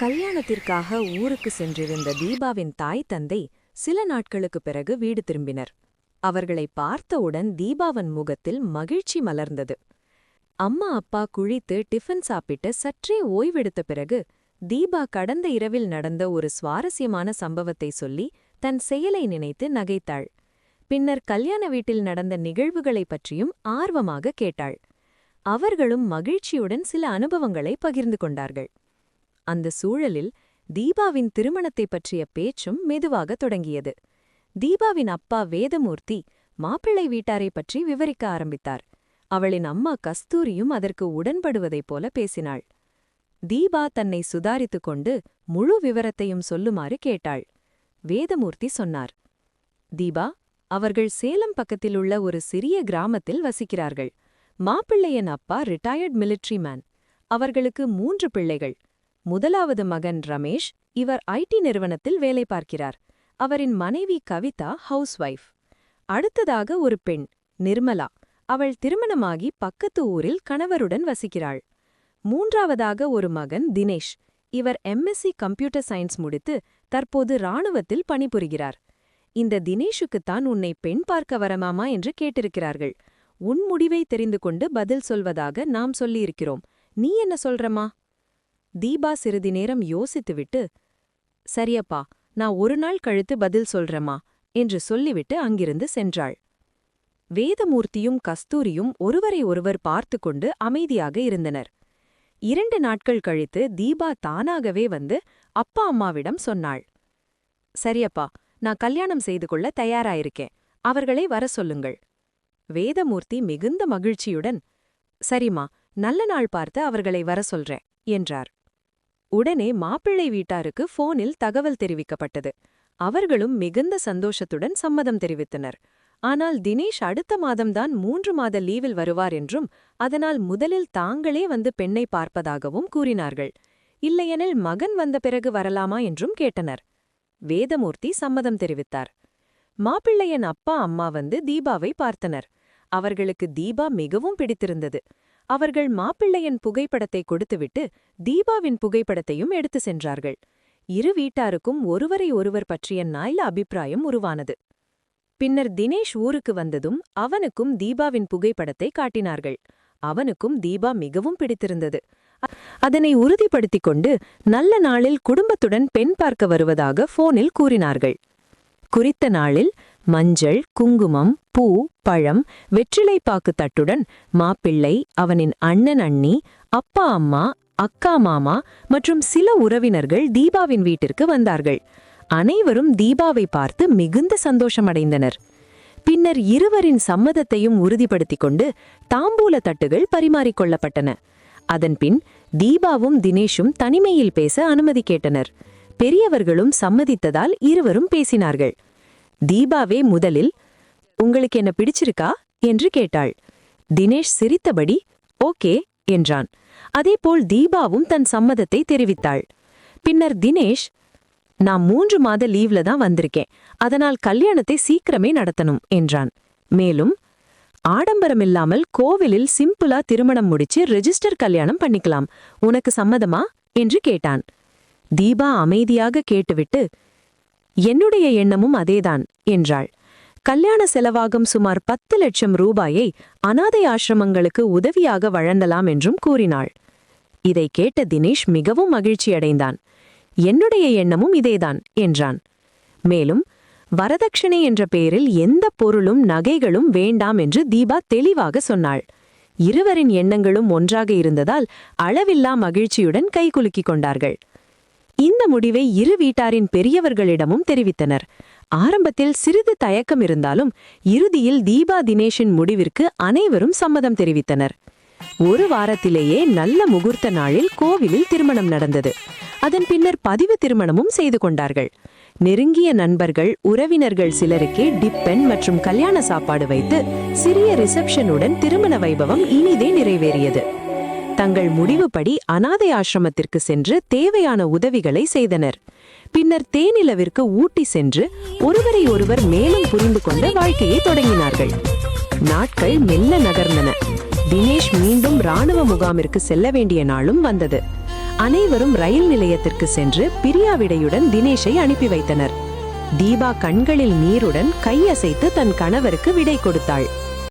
கல்யாணத்திற்காக ஊருக்கு சென்றிருந்த தீபாவின் தாய் தந்தை சில நாட்களுக்குப் பிறகு வீடு திரும்பினர். அவர்களை பார்த்தவுடன் தீபாவின் முகத்தில் மகிழ்ச்சி மலர்ந்தது. அம்மா அப்பா குளித்து டிஃபன் சாப்பிட்டு சற்றே ஓய்வெடுத்த பிறகு தீபா கடந்த இரவில் நடந்த ஒரு சுவாரஸ்யமான சம்பவத்தை சொல்லி தன் செயலை நினைத்து நகைத்தாள். பின்னர் கல்யாண வீட்டில் நடந்த நிகழ்வுகளைப் பற்றியும் ஆர்வமாக கேட்டாள். அவர்களும் மகிழ்ச்சியுடன் சில அனுபவங்களை பகிர்ந்து கொண்டார்கள். அந்த சூழலில் தீபாவின் திருமணத்தைப் பற்றிய பேச்சும் மெதுவாக தொடங்கியது. தீபாவின் அப்பா வேதமூர்த்தி மாப்பிள்ளை வீட்டாரைப் பற்றி விவரிக்க ஆரம்பித்தார். அவளின் அம்மா கஸ்தூரியும் அதற்கு உடன்படுவதைப் போல பேசினாள். தீபா தன்னை சுதாரித்துக் கொண்டு முழு விவரத்தையும் சொல்லுமாறு கேட்டாள். வேதமூர்த்தி சொன்னார், தீபா, அவர்கள் சேலம் பக்கத்திலுள்ள ஒரு சிறிய கிராமத்தில் வசிக்கிறார்கள். மாப்பிள்ளையன் அப்பா ரிட்டையர்ட் மிலிட்ரி மேன். அவர்களுக்கு 3 பிள்ளைகள். முதலாவது மகன் ரமேஷ். இவர் ஐடி நிறுவனத்தில் வேலை பார்க்கிறார். அவரின் மனைவி கவிதா ஹவுஸ் வைஃப். அடுத்ததாக ஒரு பெண், நிர்மலா. அவள் திருமணமாகி பக்கத்து ஊரில் கணவருடன் வசிக்கிறாள். மூன்றாவதாக ஒரு மகன் தினேஷ். இவர் எம்எஸ்சி கம்ப்யூட்டர் சயின்ஸ் முடித்து தற்போது இராணுவத்தில் பணிபுரிகிறார். இந்த தினேஷுக்குத்தான் உன்னை பெண் பார்க்க வரமாமா என்று கேட்டிருக்கிறார்கள். உன் முடிவை தெரிந்து கொண்டு பதில் சொல்வதாக நாம் சொல்லியிருக்கிறோம். நீ என்ன சொல்றமா? தீபா சிறிது நேரம் யோசித்துவிட்டு, சரியப்பா, நான் ஒரு நாள் கழித்து பதில் சொல்றமா என்று சொல்லிவிட்டு அங்கிருந்து சென்றாள். வேதமூர்த்தியும் கஸ்தூரியும் ஒருவரை ஒருவர் பார்த்து கொண்டு அமைதியாக இருந்தனர். 2 நாட்கள் கழித்து தீபா தானாகவே வந்து அப்பா அம்மாவிடம் சொன்னாள். சரியப்பா, நான் கல்யாணம் செய்து கொள்ள தயாராயிருக்கேன். அவர்களை வர சொல்லுங்கள். வேதமூர்த்தி மிகுந்த மகிழ்ச்சியுடன், சரிம்மா, நல்ல நாள் பார்த்து அவர்களை வர சொல்றேன் என்றார். உடனே மாப்பிள்ளை வீட்டாருக்கு போனில் தகவல் தெரிவிக்கப்பட்டது. அவர்களும் மிகுந்த சந்தோஷத்துடன் சம்மதம் தெரிவித்தனர். ஆனால் தினேஷ் அடுத்த மாதம்தான் 3 மாத லீவில் வருவார் என்றும் அதனால் முதலில் தாங்களே வந்து பெண்ணை பார்ப்பதாகவும் கூறினார்கள். இல்லையெனில் மகன் வந்த பிறகு வரலாமா என்றும் கேட்டனர். வேதமூர்த்தி சம்மதம் தெரிவித்தார். மாப்பிள்ளையன் அப்பா அம்மா வந்து தீபாவை பார்த்தனர். அவர்களுக்கு தீபா மிகவும் பிடித்திருந்தது. அவர்கள் மாப்பிள்ளையன் புகைப்படத்தை கொடுத்துவிட்டு தீபாவின் புகைப்படத்தையும் எடுத்து சென்றார்கள். இரு வீட்டாருக்கும் ஒருவரை ஒருவர் பற்றிய நல்ல அபிப்பிராயம் உருவானது. பின்னர் தினேஷ் ஊருக்கு வந்ததும் அவனுக்கும் தீபாவின் புகைப்படத்தை காட்டினார்கள். அவனுக்கும் தீபா மிகவும் பிடித்திருந்தது. அதனை உறுதிப்படுத்திக் கொண்டு நல்ல நாளில் குடும்பத்துடன் பெண் பார்க்க வருவதாக போனில் கூறினார்கள். குறித்த நாளில் மஞ்சள், குங்குமம், பூ, பழம், வெற்றிலைப்பாக்கு தட்டுடன் மாப்பிள்ளை, அவனின் அண்ணன் அண்ணி, அப்பா அம்மா, அக்கா மாமா மற்றும் சில உறவினர்கள் தீபாவின் வீட்டிற்கு வந்தார்கள். அனைவரும் தீபாவை பார்த்து மிகுந்த சந்தோஷமடைந்தனர். பின்னர் இருவரின் சம்மதத்தையும் உறுதிப்படுத்திக் கொண்டு தாம்பூல தட்டுகள் பரிமாறிக்கொள்ளப்பட்டன. அதன்பின் தீபாவும் தினேஷும் தனிமையில் பேச அனுமதி கேட்டனர். பெரியவர்களும் சம்மதித்ததால் இருவரும் பேசினார்கள். தீபாவே முதலில், உங்களுக்கு என்ன பிடிச்சிருக்கா என்று கேட்டாள். தினேஷ் சிரித்தபடி ஓகே என்றான். அதேபோல் தீபாவும் தன் சம்மதத்தை தெரிவித்தாள். பின்னர் தினேஷ், நான் 3 மாத லீவ்ல தான் வந்திருக்கேன், அதனால் கல்யாணத்தை சீக்கிரமே நடத்தணும் என்றான். மேலும், ஆடம்பரமில்லாமல் கோவிலில் சிம்பிளா திருமணம் முடிச்சு ரெஜிஸ்டர் கல்யாணம் பண்ணிக்கலாம், உனக்கு சம்மதமா என்று கேட்டான். தீபா அமைதியாக கேட்டுவிட்டு, என்னுடைய எண்ணமும் அதேதான் என்றாள். கல்யாண செலவாகும் சுமார் 10 லட்சம் ரூபாயை அனாதை ஆசிரமங்களுக்கு உதவியாக வழங்கலாம் என்றும் கூறினாள். இதை கேட்ட தினேஷ் மிகவும் மகிழ்ச்சியடைந்தான். என்னுடைய எண்ணமும் இதேதான் என்றான். மேலும், வரதட்சணை என்ற பெயரில் எந்த பொருளும் நகைகளும் வேண்டாம் என்று தீபா தெளிவாக சொன்னாள். இருவரின் எண்ணங்களும் ஒன்றாக இருந்ததால் அளவில்லா மகிழ்ச்சியுடன் கைகுலுக்கிக் கொண்டார்கள். இந்த முடிவை இரு வீட்டாரின் பெரியவர்களிடமும் தெரிவித்தனர். ஆரம்பத்தில் சிறிது தயக்கம் இருந்தாலும் இறுதியில் தீபா தினேஷின் முடிவிற்கு அனைவரும் சம்மதம் தெரிவித்தனர். 1 வாரத்திலேயே நல்ல முகூர்த்த நாளில் கோவிலில் திருமணம் நடந்தது. அதன் பின்னர் பதிவு திருமணமும் செய்து கொண்டார்கள். நெருங்கிய நண்பர்கள், உறவினர்கள் சிலருக்கே டிப்பன் மற்றும் கல்யாண சாப்பாடு வைத்து சிறிய ரிசப்ஷனுடன் திருமண வைபவம் இனிதே நிறைவேறியது. தங்கள் முடிவுப்படி அனாதை ஆசிரமத்திற்கு சென்று தேவையான உதவிகளை செய்தனர். பின்னர் தேனிலவிற்கு ஊட்டி சென்று ஒருவரை ஒருவர் மேலும் புரிந்து கொண்டு வாழ்க்கையை தொடங்கினார்கள். நாட்கள் மெல்ல நகர்ந்தன. தினேஷ் மீண்டும் இராணுவ முகாமிற்கு செல்ல வேண்டிய நாளும் வந்தது. அனைவரும் ரயில் நிலையத்திற்கு சென்று பிரியாவிடையுடன் தினேஷை அனுப்பி வைத்தனர். தீபா கண்களில் நீருடன் கையசைத்து தன் கணவருக்கு விடை கொடுத்தாள்.